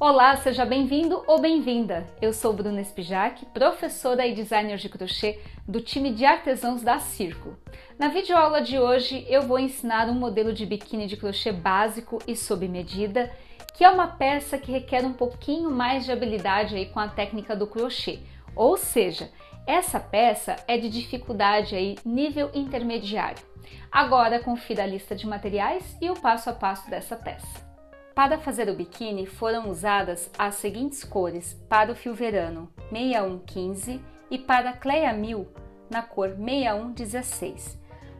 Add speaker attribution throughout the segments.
Speaker 1: Olá, seja bem-vindo ou bem-vinda! Eu sou Bruna Spijac, professora e designer de crochê do time de artesãos da Círculo. Na videoaula de hoje eu vou ensinar um modelo de biquíni de crochê básico e sob medida, que é uma peça que requer um pouquinho mais de habilidade aí com a técnica do crochê, ou seja, essa peça é de dificuldade aí nível intermediário. Agora confira a lista de materiais e o passo a passo dessa peça. Para fazer o biquíni foram usadas as seguintes cores para o fio verano 6115 e para Cleia 1000 na cor 6116.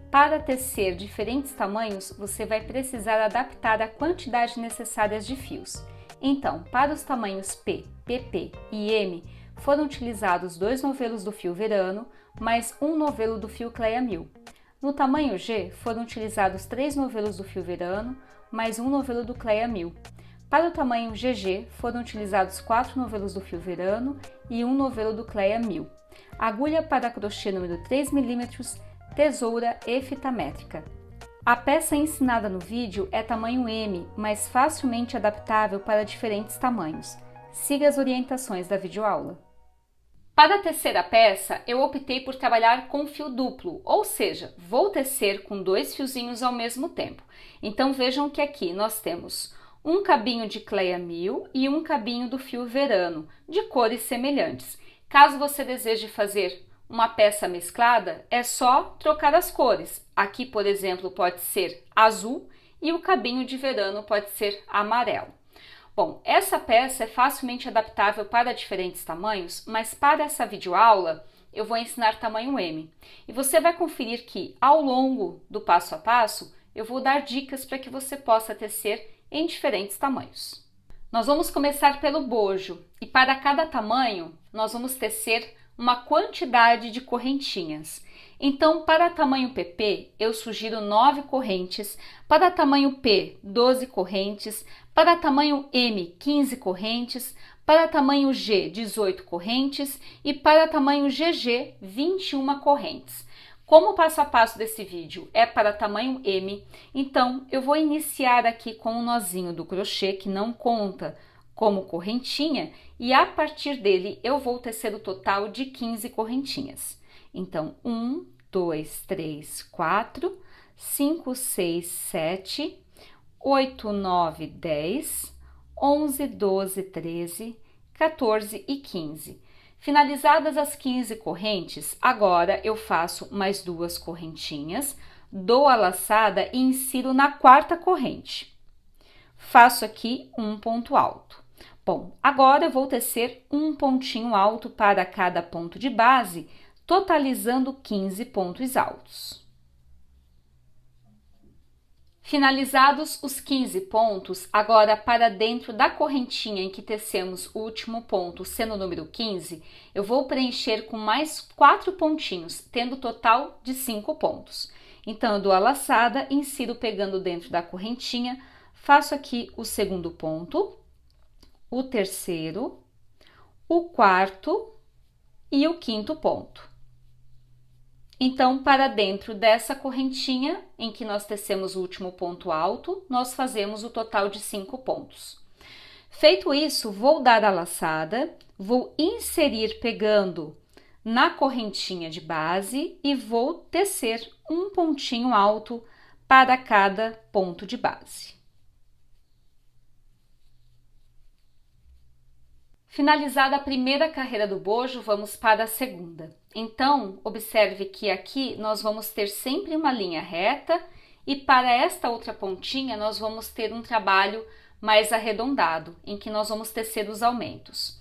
Speaker 1: Para tecer diferentes tamanhos, você vai precisar adaptar a quantidade necessária de fios. Então, para os tamanhos P, PP e M, foram utilizados 2 novelos do fio verano, mais um novelo do fio Cleia 1000. No tamanho G, foram utilizados 3 novelos do fio verano, mais um novelo do Cleia 1000. Para o tamanho GG, foram utilizados 4 novelos do fio verano e um novelo do Cleia 1000. Agulha para crochê número 3 mm, tesoura e fita métrica. A peça ensinada no vídeo é tamanho M, mas facilmente adaptável para diferentes tamanhos. Siga as orientações da videoaula. Para tecer a peça, eu optei por trabalhar com fio duplo, ou seja, vou tecer com 2 fiozinhos ao mesmo tempo. Então vejam que aqui nós temos um cabinho de Cleia 1000 e um cabinho do fio verano, de cores semelhantes. Caso você deseje fazer uma peça mesclada, é só trocar as cores. Aqui, por exemplo, pode ser azul e o cabinho de verano pode ser amarelo. Bom, essa peça é facilmente adaptável para diferentes tamanhos, mas para essa videoaula eu vou ensinar tamanho M. E você vai conferir que ao longo do passo a passo eu vou dar dicas para que você possa tecer em diferentes tamanhos. Nós vamos começar pelo bojo e para cada tamanho nós vamos tecer uma quantidade de correntinhas. Então, para tamanho PP, eu sugiro 9 correntes, para tamanho P, 12 correntes, para tamanho M, 15 correntes, para tamanho G, 18 correntes e para tamanho GG, 21 correntes. Como o passo a passo desse vídeo é para tamanho M, então eu vou iniciar aqui com um nozinho do crochê que não conta como correntinha e a partir dele eu vou tecer o total de 15 correntinhas. Então, 1, 2, 3, 4, 5, 6, 7, 8, 9, 10, 11, 12, 13, 14 e 15. Finalizadas as 15 correntes, agora eu faço mais 2 correntinhas, dou a laçada e insiro na 4ª corrente. Faço aqui um ponto alto. Bom, agora eu vou tecer um pontinho alto para cada ponto de base, totalizando 15 pontos altos. Finalizados os 15 pontos, agora para dentro da correntinha em que tecemos o último ponto, sendo o número 15, eu vou preencher com mais 4 pontinhos, tendo total de 5 pontos. Então, eu dou a laçada, insiro pegando dentro da correntinha, faço aqui o segundo ponto, o terceiro, o 4º e o 5º ponto. Então, para dentro dessa correntinha, em que nós tecemos o último ponto alto, nós fazemos o total de 5 pontos. Feito isso, vou dar a laçada, vou inserir pegando na correntinha de base e vou tecer um pontinho alto para cada ponto de base. Finalizada a primeira carreira do bojo, vamos para a segunda. Então, observe que aqui nós vamos ter sempre uma linha reta e para esta outra pontinha nós vamos ter um trabalho mais arredondado, em que nós vamos tecer os aumentos.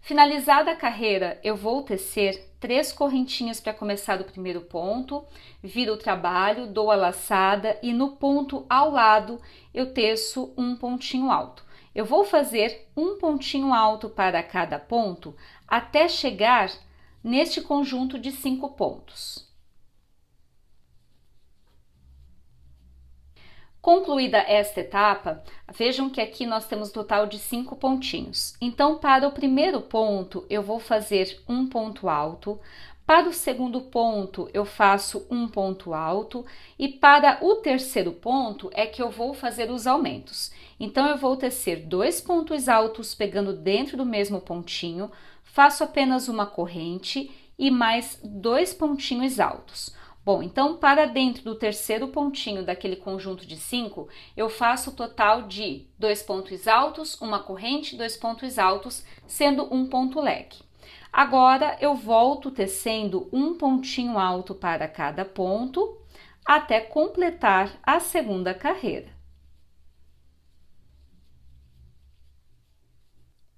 Speaker 1: Finalizada a carreira, eu vou tecer 3 correntinhas para começar o primeiro ponto, viro o trabalho, dou a laçada e no ponto ao lado eu teço um pontinho alto. Eu vou fazer um pontinho alto para cada ponto até chegar neste conjunto de 5 pontos. Concluída esta etapa, vejam que aqui nós temos um total de 5 pontinhos. Então, para o primeiro ponto, eu vou fazer um ponto alto. Para o segundo ponto, eu faço um ponto alto e para o terceiro ponto é que eu vou fazer os aumentos. Então, eu vou tecer 2 pontos altos pegando dentro do mesmo pontinho, faço apenas uma corrente e mais 2 pontinhos altos. Bom, então, para dentro do terceiro pontinho daquele conjunto de 5, eu faço o total de 2 pontos altos, uma corrente, 2 pontos altos, sendo um ponto leque. Agora, eu volto tecendo um pontinho alto para cada ponto, até completar a segunda carreira.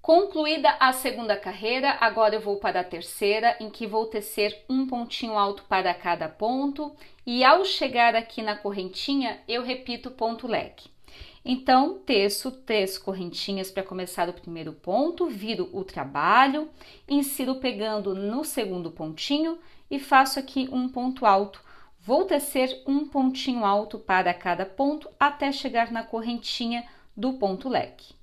Speaker 1: Concluída a segunda carreira, agora eu vou para a terceira, em que vou tecer um pontinho alto para cada ponto, e ao chegar aqui na correntinha, eu repito o ponto leque. Então, teço 3 correntinhas para começar o primeiro ponto, viro o trabalho, insiro pegando no segundo pontinho e faço aqui um ponto alto. Vou tecer um pontinho alto para cada ponto até chegar na correntinha do ponto leque.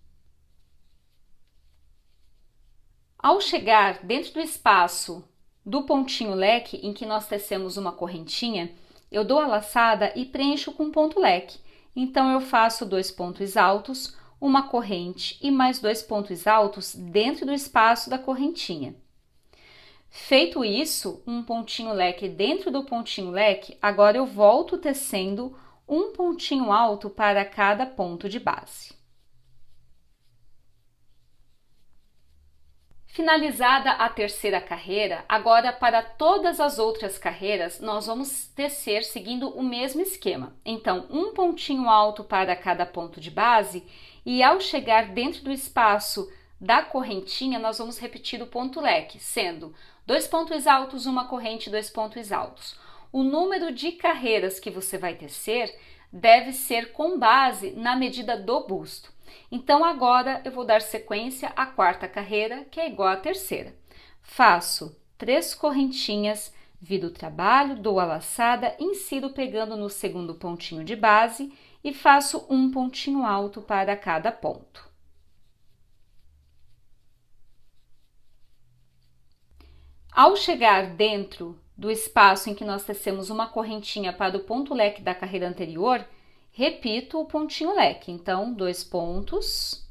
Speaker 1: Ao chegar dentro do espaço do pontinho leque em que nós tecemos uma correntinha, eu dou a laçada e preencho com ponto leque. Então, eu faço 2 pontos altos, uma corrente e mais 2 pontos altos dentro do espaço da correntinha. Feito isso, um pontinho leque dentro do pontinho leque, agora eu volto tecendo um pontinho alto para cada ponto de base. Finalizada a terceira carreira, agora para todas as outras carreiras, nós vamos tecer seguindo o mesmo esquema. Então, um pontinho alto para cada ponto de base e ao chegar dentro do espaço da correntinha, nós vamos repetir o ponto leque, sendo 2 pontos altos, uma corrente, 2 pontos altos. O número de carreiras que você vai tecer deve ser com base na medida do busto. Então, agora eu vou dar sequência à quarta carreira, que é igual à terceira. Faço 3 correntinhas, viro o trabalho, dou a laçada, insiro pegando no segundo pontinho de base e faço um pontinho alto para cada ponto. Ao chegar dentro do espaço em que nós tecemos uma correntinha para o ponto leque da carreira anterior, repito o pontinho leque. Então, 2 pontos,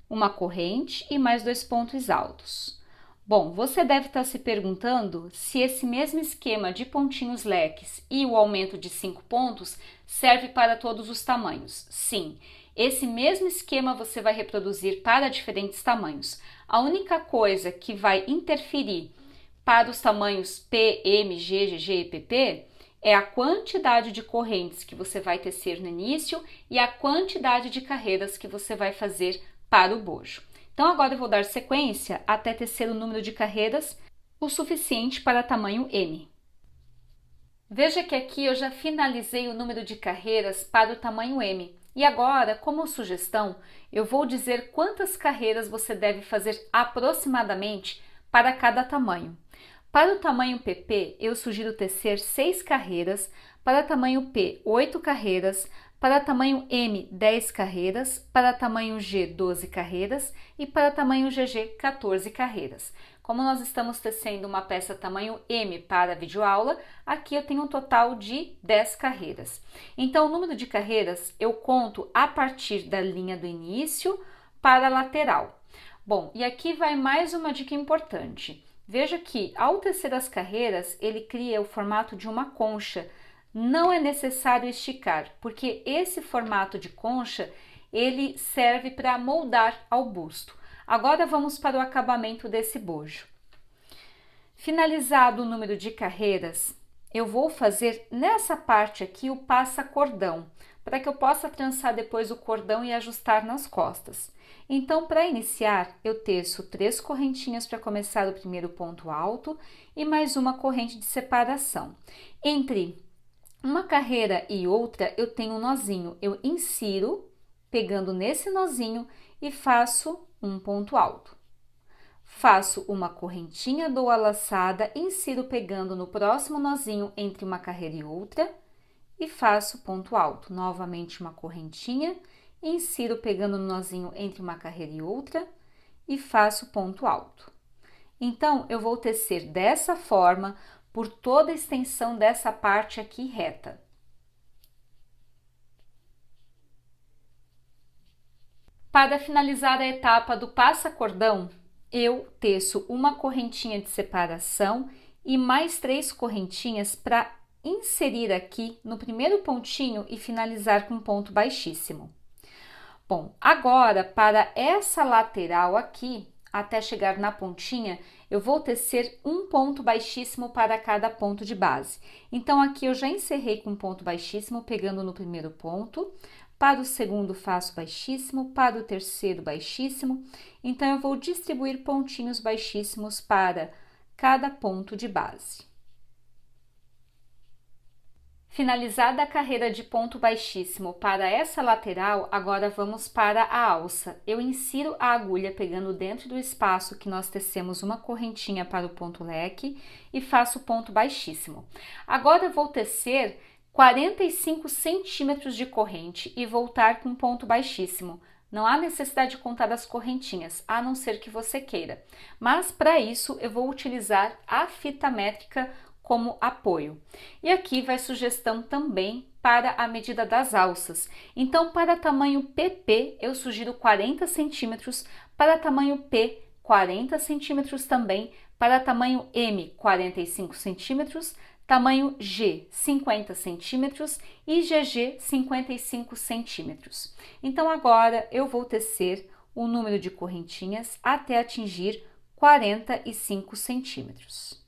Speaker 1: uma corrente e mais 2 pontos altos. Bom, você deve estar se perguntando se esse mesmo esquema de pontinhos leques e o aumento de 5 pontos serve para todos os tamanhos. Sim, esse mesmo esquema você vai reproduzir para diferentes tamanhos. A única coisa que vai interferir para os tamanhos P, M, G, GG e PP é a quantidade de correntes que você vai tecer no início e a quantidade de carreiras que você vai fazer para o bojo. Então, agora eu vou dar sequência até tecer o número de carreiras o suficiente para tamanho M. Veja que aqui eu já finalizei o número de carreiras para o tamanho M. E agora, como sugestão, eu vou dizer quantas carreiras você deve fazer aproximadamente para cada tamanho. Para o tamanho PP, eu sugiro tecer 6 carreiras, para tamanho P, 8 carreiras, para tamanho M, 10 carreiras, para tamanho G, 12 carreiras e para tamanho GG, 14 carreiras. Como nós estamos tecendo uma peça tamanho M para videoaula, aqui eu tenho um total de 10 carreiras. Então, o número de carreiras eu conto a partir da linha do início para a lateral. Bom, e aqui vai mais uma dica importante. Veja que, ao tecer as carreiras, ele cria o formato de uma concha. Não é necessário esticar, porque esse formato de concha, ele serve para moldar ao busto. Agora, vamos para o acabamento desse bojo. Finalizado o número de carreiras, eu vou fazer nessa parte aqui o passa-cordão, para que eu possa trançar depois o cordão e ajustar nas costas. Então, para iniciar, eu teço 3 correntinhas para começar o primeiro ponto alto e mais uma corrente de separação. Entre uma carreira e outra, eu tenho um nozinho. Eu insiro, pegando nesse nozinho e faço um ponto alto. Faço uma correntinha, dou a laçada, insiro pegando no próximo nozinho entre uma carreira e outra e faço ponto alto. Novamente uma correntinha, insiro pegando no nozinho entre uma carreira e outra e faço ponto alto. Então, eu vou tecer dessa forma por toda a extensão dessa parte aqui reta. Para finalizar a etapa do passa-cordão, eu teço uma correntinha de separação e mais 3 correntinhas para inserir aqui no primeiro pontinho e finalizar com um ponto baixíssimo. Bom, agora para essa lateral aqui, até chegar na pontinha, eu vou tecer um ponto baixíssimo para cada ponto de base. Então, aqui eu já encerrei com um ponto baixíssimo, pegando no primeiro ponto. Para o segundo, faço baixíssimo, para o terceiro, baixíssimo. Então, eu vou distribuir pontinhos baixíssimos para cada ponto de base. Finalizada a carreira de ponto baixíssimo para essa lateral, agora vamos para a alça. Eu insiro a agulha pegando dentro do espaço que nós tecemos uma correntinha para o ponto leque e faço ponto baixíssimo. Agora eu vou tecer 45 centímetros de corrente e voltar com ponto baixíssimo. Não há necessidade de contar as correntinhas, a não ser que você queira. Mas para isso eu vou utilizar a fita métrica como apoio. E aqui vai sugestão também para a medida das alças. Então, para tamanho PP, eu sugiro 40 centímetros, para tamanho P, 40 centímetros também, para tamanho M, 45 centímetros, tamanho G, 50 centímetros e GG, 55 centímetros. Então, agora eu vou tecer o número de correntinhas até atingir 45 centímetros.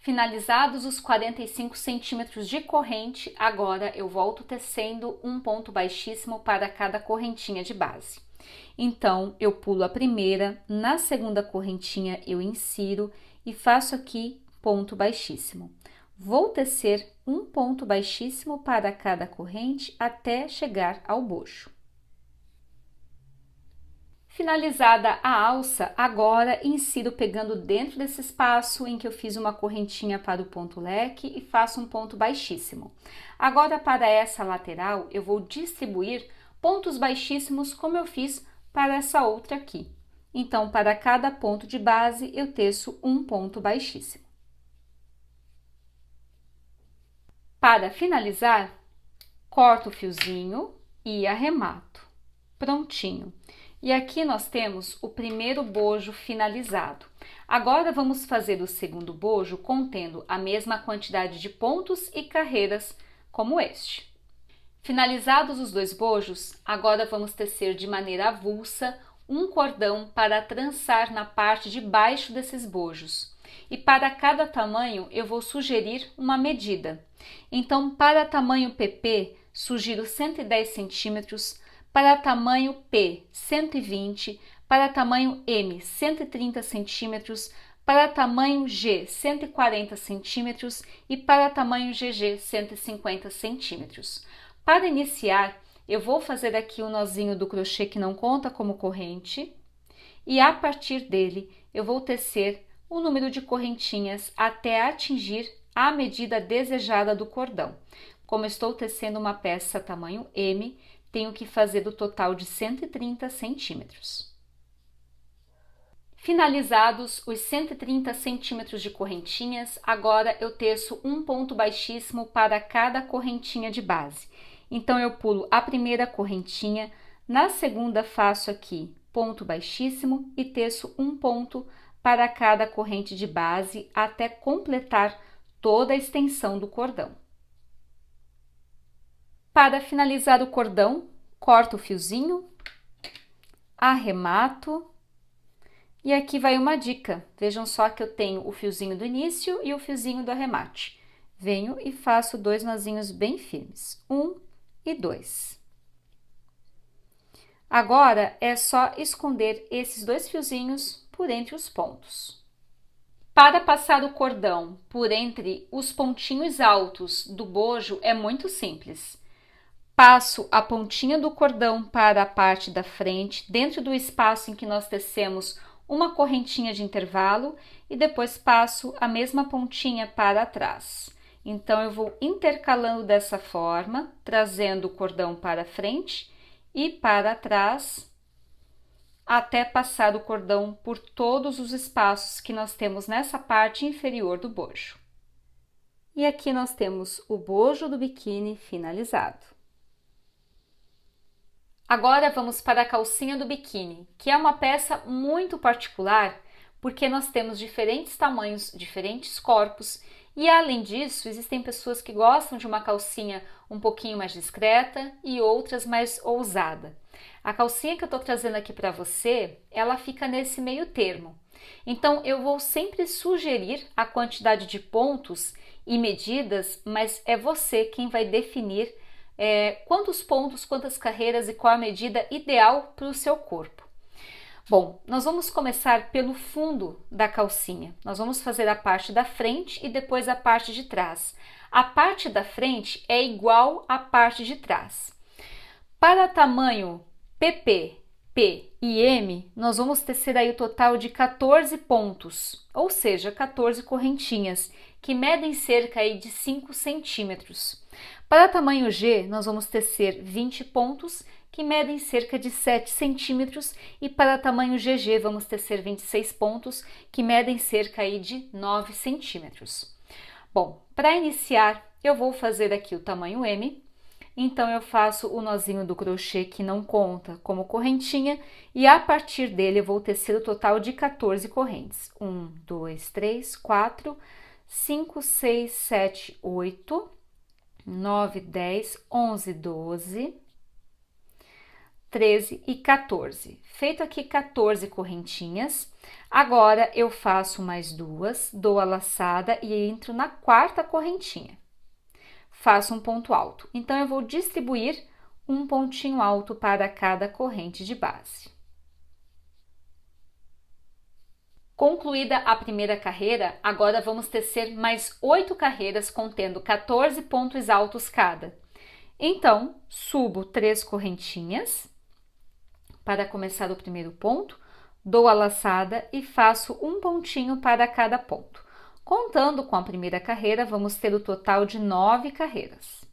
Speaker 1: Finalizados os 45 centímetros de corrente, agora eu volto tecendo um ponto baixíssimo para cada correntinha de base. Então, eu pulo a primeira, na segunda correntinha eu insiro e faço aqui ponto baixíssimo. Vou tecer um ponto baixíssimo para cada corrente até chegar ao bojo. Finalizada a alça, agora insiro pegando dentro desse espaço em que eu fiz uma correntinha para o ponto leque e faço um ponto baixíssimo. Agora, para essa lateral, eu vou distribuir pontos baixíssimos como eu fiz para essa outra aqui. Então, para cada ponto de base, eu teço um ponto baixíssimo. Para finalizar, corto o fiozinho e arremato. Prontinho! E aqui nós temos o primeiro bojo finalizado. Agora vamos fazer o segundo bojo contendo a mesma quantidade de pontos e carreiras como este. Finalizados os dois bojos, agora vamos tecer de maneira avulsa um cordão para trançar na parte de baixo desses bojos. E para cada tamanho eu vou sugerir uma medida. Então, para tamanho PP, sugiro 110 centímetros, para tamanho P, 120, para tamanho M, 130 centímetros, para tamanho G, 140 centímetros e para tamanho GG, 150 centímetros. Para iniciar, eu vou fazer aqui o nozinho do crochê que não conta como corrente e a partir dele eu vou tecer o número de correntinhas até atingir a medida desejada do cordão. Como estou tecendo uma peça tamanho M, tenho que fazer do total de 130 centímetros. Finalizados os 130 centímetros de correntinhas, agora eu teço um ponto baixíssimo para cada correntinha de base. Então, eu pulo a primeira correntinha, na segunda faço aqui ponto baixíssimo e teço um ponto para cada corrente de base até completar toda a extensão do cordão. Para finalizar o cordão, corto o fiozinho, arremato e aqui vai uma dica. Vejam só que eu tenho o fiozinho do início e o fiozinho do arremate. Venho e faço dois nozinhos bem firmes, 1 e 2. Agora é só esconder esses dois fiozinhos por entre os pontos. Para passar o cordão por entre os pontinhos altos do bojo é muito simples. Passo a pontinha do cordão para a parte da frente, dentro do espaço em que nós tecemos uma correntinha de intervalo e depois passo a mesma pontinha para trás. Então, eu vou intercalando dessa forma, trazendo o cordão para frente e para trás, até passar o cordão por todos os espaços que nós temos nessa parte inferior do bojo. E aqui nós temos o bojo do biquíni finalizado. Agora vamos para a calcinha do biquíni, que é uma peça muito particular porque nós temos diferentes tamanhos, diferentes corpos e além disso existem pessoas que gostam de uma calcinha um pouquinho mais discreta e outras mais ousada. A calcinha que eu estou trazendo aqui para você, ela fica nesse meio termo. Então eu vou sempre sugerir a quantidade de pontos e medidas, mas é você quem vai definir quantos pontos, quantas carreiras e qual a medida ideal para o seu corpo. Bom, nós vamos começar pelo fundo da calcinha. Nós vamos fazer a parte da frente e depois a parte de trás. A parte da frente é igual à parte de trás. Para tamanho PP, P e M, nós vamos tecer aí o total de 14 pontos, ou seja, 14 correntinhas, que medem cerca aí de 5 centímetros. Para tamanho G, nós vamos tecer 20 pontos, que medem cerca de 7 centímetros, e para tamanho GG vamos tecer 26 pontos, que medem cerca aí de 9 centímetros. Bom, para iniciar, eu vou fazer aqui o tamanho M, então eu faço o nozinho do crochê que não conta como correntinha, e a partir dele eu vou tecer o total de 14 correntes. 1, 2, 3, 4, 5, 6, 7, 8, 9, 10, 11, 12... 13 e 14. Feito aqui 14 correntinhas, agora eu faço mais duas, dou a laçada e entro na quarta correntinha. Faço um ponto alto. Então, eu vou distribuir um pontinho alto para cada corrente de base. Concluída a primeira carreira, agora vamos tecer mais 8 carreiras contendo 14 pontos altos cada. Então, subo 3 correntinhas para começar o primeiro ponto, dou a laçada e faço um pontinho para cada ponto. Contando com a primeira carreira, vamos ter o total de 9 carreiras.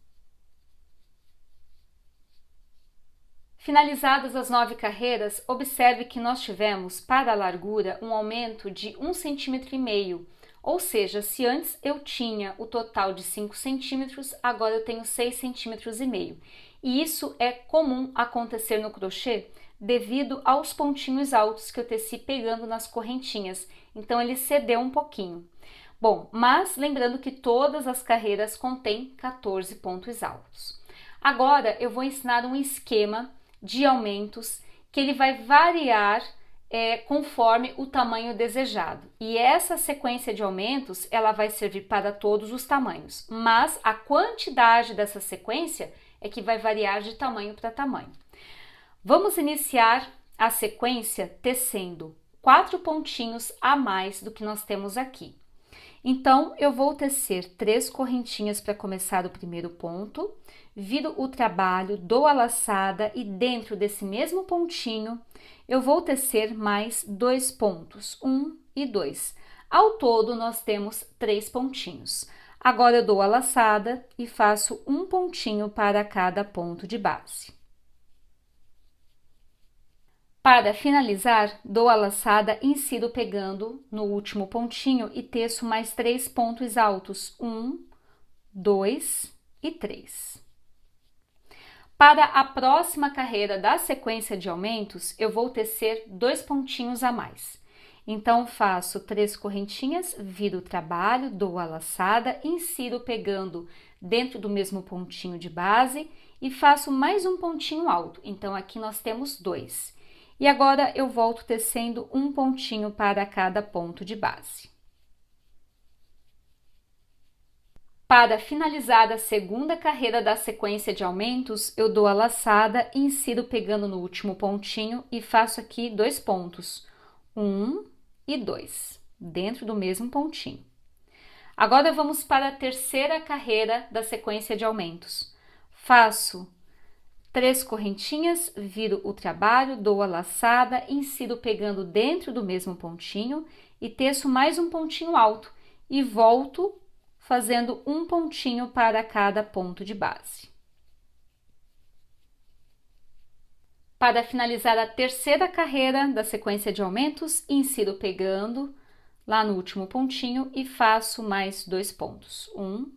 Speaker 1: Finalizadas as 9 carreiras, observe que nós tivemos para a largura um aumento de 1,5 cm, ou seja, se antes eu tinha o total de 5 centímetros, agora eu tenho 6,5 cm. E isso é comum acontecer no crochê devido aos pontinhos altos que eu teci pegando nas correntinhas, então ele cedeu um pouquinho. Bom, mas lembrando que todas as carreiras contêm 14 pontos altos. Agora eu vou ensinar um esquema de aumentos que ele vai variar conforme o tamanho desejado. E essa sequência de aumentos, ela vai servir para todos os tamanhos, mas a quantidade dessa sequência é que vai variar de tamanho para tamanho. Vamos iniciar a sequência tecendo 4 pontinhos a mais do que nós temos aqui. Então, eu vou tecer 3 correntinhas para começar o primeiro ponto, viro o trabalho, dou a laçada e dentro desse mesmo pontinho, eu vou tecer mais 2 pontos, 1 e 2. Ao todo, nós temos 3 pontinhos. Agora, eu dou a laçada e faço um pontinho para cada ponto de base. Para finalizar, dou a laçada, insiro pegando no último pontinho e teço mais 3 pontos altos, 1, 2 e 3. Para a próxima carreira da sequência de aumentos, eu vou tecer 2 pontinhos a mais. Então, faço 3 correntinhas, viro o trabalho, dou a laçada, insiro pegando dentro do mesmo pontinho de base e faço mais um pontinho alto. Então, aqui nós temos 2. E agora, eu volto tecendo um pontinho para cada ponto de base. Para finalizar a segunda carreira da sequência de aumentos, eu dou a laçada, insiro pegando no último pontinho e faço aqui 2 pontos, 1 e 2, dentro do mesmo pontinho. Agora, vamos para a terceira carreira da sequência de aumentos. Faço 3 correntinhas, viro o trabalho, dou a laçada, insiro pegando dentro do mesmo pontinho e teço mais um pontinho alto e volto fazendo um pontinho para cada ponto de base. Para finalizar a terceira carreira da sequência de aumentos, insiro pegando lá no último pontinho e faço mais 2 pontos, 1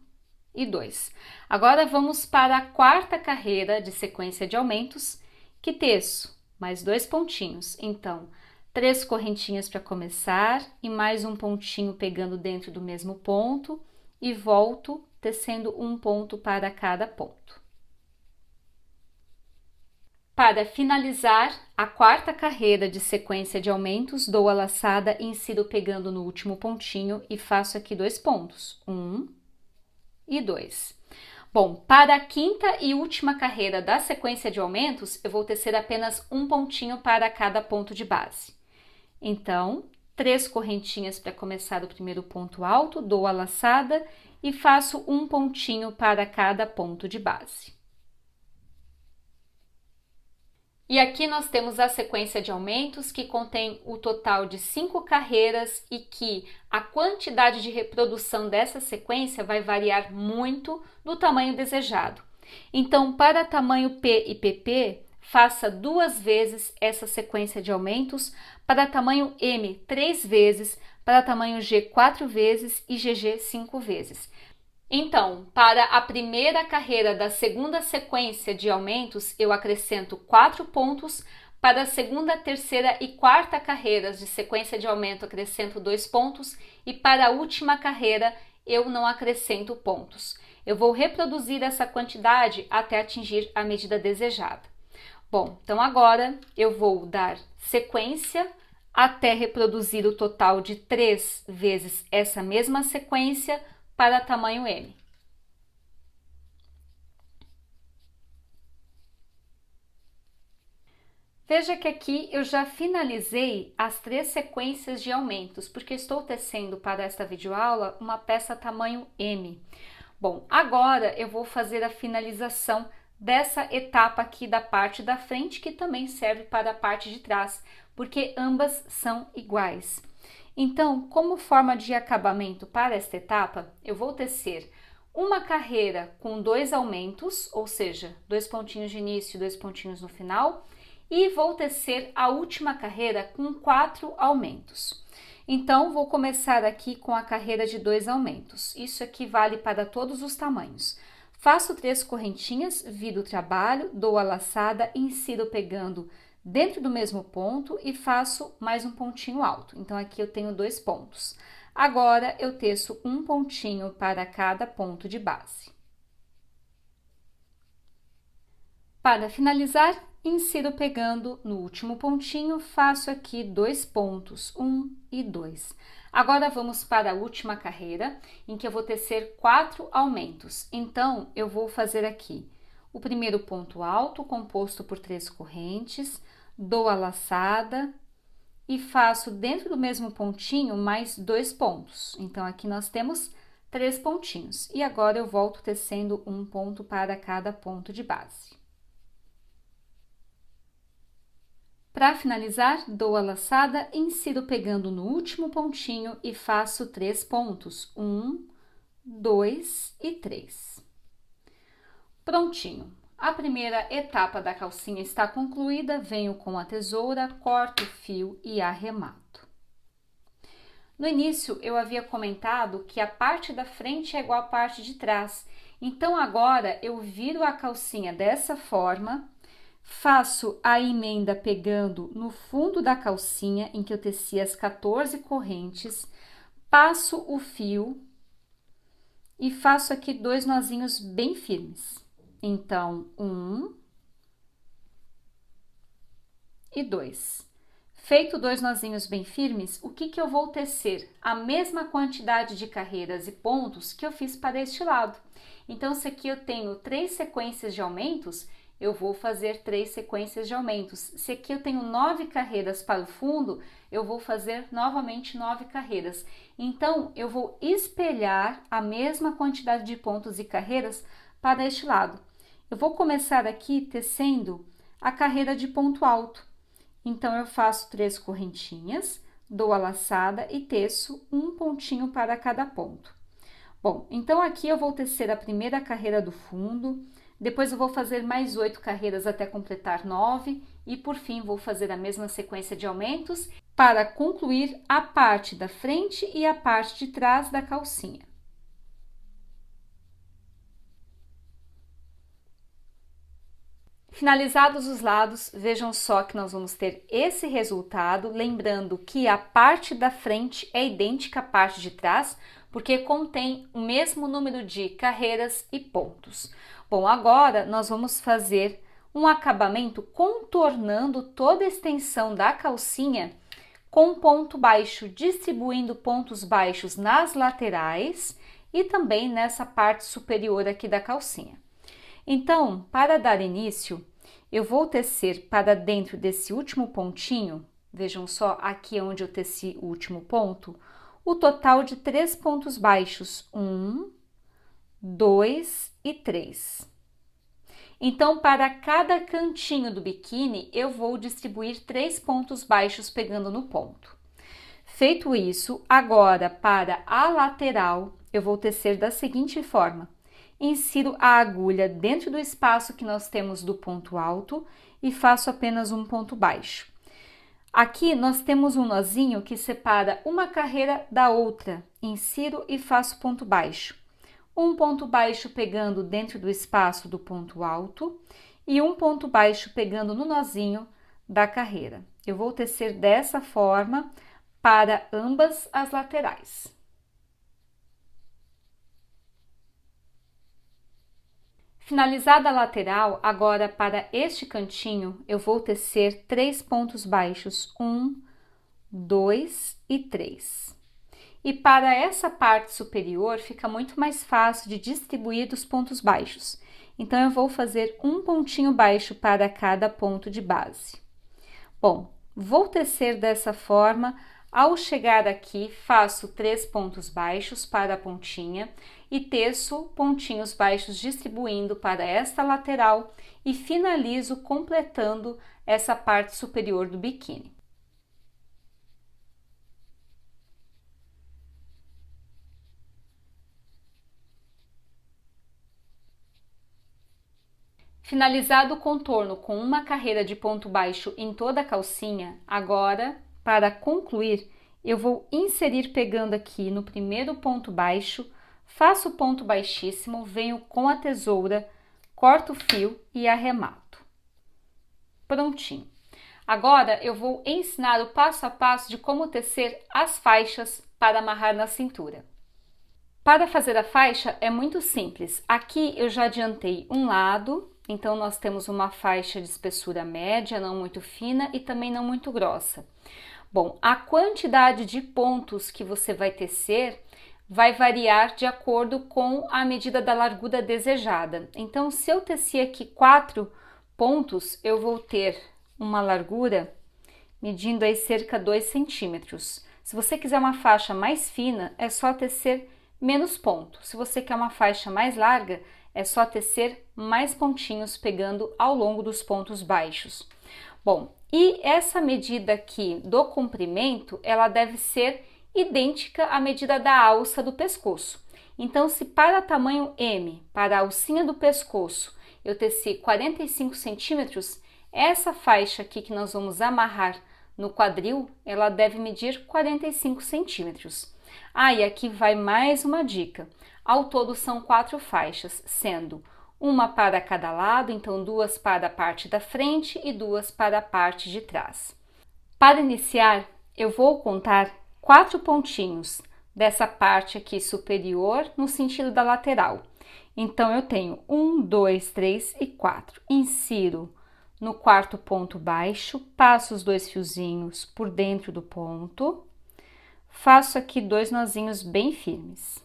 Speaker 1: e 2. Agora vamos para a quarta carreira de sequência de aumentos, que teço mais 2 pontinhos, então 3 correntinhas para começar e mais um pontinho pegando dentro do mesmo ponto e volto tecendo um ponto para cada ponto. Para finalizar a quarta carreira de sequência de aumentos, dou a laçada e insiro pegando no último pontinho e faço aqui 2 pontos, 1 e 2. Bom, para a quinta e última carreira da sequência de aumentos, eu vou tecer apenas um pontinho para cada ponto de base. Então, 3 correntinhas para começar o primeiro ponto alto, dou a laçada e faço um pontinho para cada ponto de base. E aqui nós temos a sequência de aumentos que contém o total de 5 carreiras e que a quantidade de reprodução dessa sequência vai variar muito do tamanho desejado. Então, para tamanho P e PP, faça 2 vezes essa sequência de aumentos, para tamanho M 3 vezes, para tamanho G 4 vezes e GG 5 vezes. Então, para a primeira carreira da segunda sequência de aumentos, eu acrescento 4 pontos, para a segunda, terceira e quarta carreiras de sequência de aumento, acrescento 2 pontos e para a última carreira eu não acrescento pontos. Eu vou reproduzir essa quantidade até atingir a medida desejada. Bom, então agora eu vou dar sequência até reproduzir o total de 3 vezes essa mesma sequência para tamanho M. Veja que aqui eu já finalizei as 3 sequências de aumentos, porque estou tecendo para esta videoaula uma peça tamanho M. Bom, agora eu vou fazer a finalização dessa etapa aqui da parte da frente, que também serve para a parte de trás, porque ambas são iguais. Então, como forma de acabamento para esta etapa, eu vou tecer uma carreira com 2 aumentos, ou seja, 2 pontinhos de início e 2 pontinhos no final, e vou tecer a última carreira com 4 aumentos. Então, vou começar aqui com a carreira de 2 aumentos. Isso aqui vale para todos os tamanhos. Faço 3 correntinhas, viro o trabalho, dou a laçada, insiro pegando dentro do mesmo ponto e faço mais um pontinho alto. Então, aqui eu tenho 2 pontos. Agora, eu teço um pontinho para cada ponto de base. Para finalizar, insiro pegando no último pontinho, faço aqui 2 pontos, 1 e 2. Agora, vamos para a última carreira, em que eu vou tecer 4 aumentos. Então, eu vou fazer aqui o primeiro ponto alto, composto por 3 correntes, dou a laçada e faço dentro do mesmo pontinho mais 2 pontos. Então, aqui nós temos 3 pontinhos. E agora, eu volto tecendo um ponto para cada ponto de base. Para finalizar, dou a laçada, insiro pegando no último pontinho e faço 3 pontos. 1, 2 e 3. Prontinho! A primeira etapa da calcinha está concluída, venho com a tesoura, corto o fio e arremato. No início, eu havia comentado que a parte da frente é igual à parte de trás. Então, agora, eu viro a calcinha dessa forma, faço a emenda pegando no fundo da calcinha, em que eu teci as 14 correntes, passo o fio e faço aqui 2 nozinhos bem firmes. Então, 1 e 2. Feito 2 nozinhos bem firmes, o que eu vou tecer? A mesma quantidade de carreiras e pontos que eu fiz para este lado. Então, se aqui eu tenho 3 sequências de aumentos, eu vou fazer 3 sequências de aumentos. Se aqui eu tenho 9 carreiras para o fundo, eu vou fazer novamente 9 carreiras. Então, eu vou espelhar a mesma quantidade de pontos e carreiras para este lado. Eu vou começar aqui tecendo a carreira de ponto alto. Então, eu faço 3 correntinhas, dou a laçada e teço um pontinho para cada ponto. Bom, então aqui eu vou tecer a primeira carreira do fundo, depois eu vou fazer mais 8 carreiras até completar 9 e por fim vou fazer a mesma sequência de aumentos para concluir a parte da frente e a parte de trás da calcinha. Finalizados os lados, vejam só que nós vamos ter esse resultado, lembrando que a parte da frente é idêntica à parte de trás, porque contém o mesmo número de carreiras e pontos. Bom, agora nós vamos fazer um acabamento contornando toda a extensão da calcinha com ponto baixo, distribuindo pontos baixos nas laterais e também nessa parte superior aqui da calcinha. Então, para dar início, eu vou tecer para dentro desse último pontinho, vejam só, aqui é onde eu teci o último ponto, o total de 3 pontos baixos, 1, 2 e 3. Então, para cada cantinho do biquíni, eu vou distribuir 3 pontos baixos pegando no ponto. Feito isso, agora para a lateral, eu vou tecer da seguinte forma. Insiro a agulha dentro do espaço que nós temos do ponto alto e faço apenas um ponto baixo. Aqui nós temos um nozinho que separa uma carreira da outra. Insiro e faço ponto baixo. Um ponto baixo pegando dentro do espaço do ponto alto e um ponto baixo pegando no nozinho da carreira. Eu vou tecer dessa forma para ambas as laterais. Finalizada a lateral, agora para este cantinho, eu vou tecer 3 pontos baixos, 1, 2 e 3. E para essa parte superior, fica muito mais fácil de distribuir os pontos baixos. Então, eu vou fazer um pontinho baixo para cada ponto de base. Bom, vou tecer dessa forma. Ao chegar aqui, faço 3 pontos baixos para a pontinha e teço pontinhos baixos distribuindo para esta lateral e finalizo completando essa parte superior do biquíni. Finalizado o contorno com uma carreira de ponto baixo em toda a calcinha, agora, para concluir, eu vou inserir pegando aqui no primeiro ponto baixo, faço o ponto baixíssimo, venho com a tesoura, corto o fio e arremato. Prontinho. Agora eu vou ensinar o passo a passo de como tecer as faixas para amarrar na cintura. Para fazer a faixa é muito simples. Aqui eu já adiantei um lado, então nós temos uma faixa de espessura média, não muito fina e também não muito grossa. Bom, a quantidade de pontos que você vai tecer vai variar de acordo com a medida da largura desejada. Então, se eu tecer aqui 4 pontos, eu vou ter uma largura medindo aí cerca de 2 centímetros. Se você quiser uma faixa mais fina, é só tecer menos ponto. Se você quer uma faixa mais larga, é só tecer mais pontinhos pegando ao longo dos pontos baixos. Bom, e essa medida aqui do comprimento, ela deve ser idêntica à medida da alça do pescoço. Então, se para tamanho M, para a alcinha do pescoço, eu teci 45 centímetros, essa faixa aqui que nós vamos amarrar no quadril, ela deve medir 45 centímetros. Ah, e aqui vai mais uma dica. Ao todo são 4 faixas, sendo uma para cada lado, então 2 para a parte da frente e 2 para a parte de trás. Para iniciar, eu vou contar 4 pontinhos dessa parte aqui superior no sentido da lateral. Então, eu tenho 1, 2, 3 e 4. Insiro no quarto ponto baixo, passo os 2 fiozinhos por dentro do ponto, faço aqui 2 nozinhos bem firmes.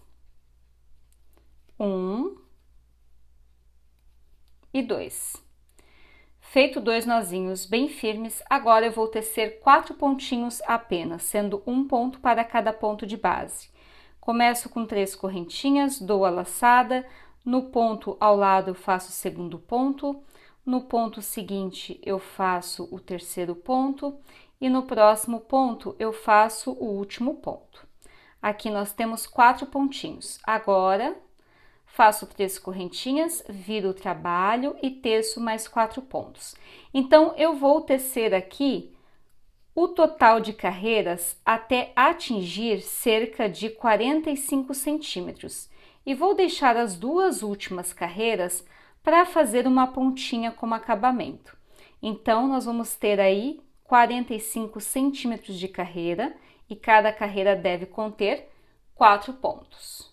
Speaker 1: 1 e 2. Feito 2 nozinhos bem firmes, agora eu vou tecer 4 pontinhos apenas, sendo um ponto para cada ponto de base. Começo com 3 correntinhas, dou a laçada, no ponto ao lado eu faço o segundo ponto, no ponto seguinte eu faço o terceiro ponto e no próximo ponto eu faço o último ponto. Aqui nós temos 4 pontinhos. Agora, faço 3 correntinhas, viro o trabalho e teço mais 4 pontos. Então, eu vou tecer aqui o total de carreiras até atingir cerca de 45 centímetros. E vou deixar as 2 últimas carreiras para fazer uma pontinha como acabamento. Então, nós vamos ter aí 45 centímetros de carreira e cada carreira deve conter 4 pontos.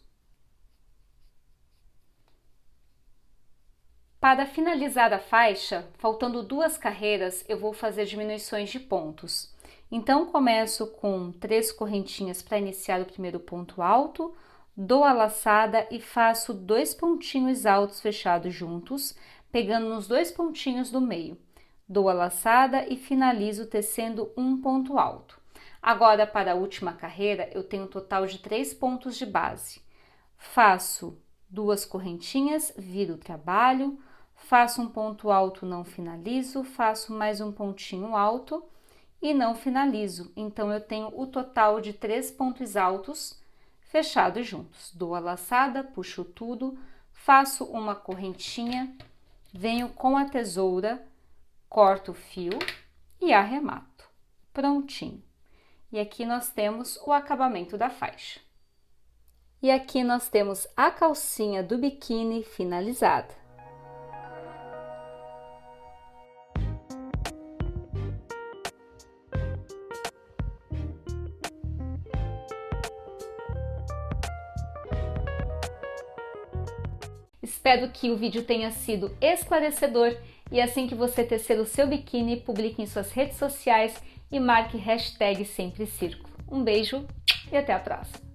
Speaker 1: Para finalizar a faixa, faltando 2 carreiras, eu vou fazer diminuições de pontos. Então, começo com 3 correntinhas para iniciar o primeiro ponto alto, dou a laçada e faço 2 pontinhos altos fechados juntos, pegando nos 2 pontinhos do meio. Dou a laçada e finalizo tecendo um ponto alto. Agora, para a última carreira, eu tenho um total de 3 pontos de base. Faço 2 correntinhas, viro o trabalho, faço um ponto alto, não finalizo, faço mais um pontinho alto e não finalizo. Então, eu tenho o total de 3 pontos altos fechados juntos. Dou a laçada, puxo tudo, faço uma correntinha, venho com a tesoura, corto o fio e arremato. Prontinho. E aqui nós temos o acabamento da faixa. E aqui nós temos a calcinha do biquíni finalizada. Espero que o vídeo tenha sido esclarecedor e assim que você tecer o seu biquíni, publique em suas redes sociais e marque #SempreCírculo. Um beijo e até a próxima!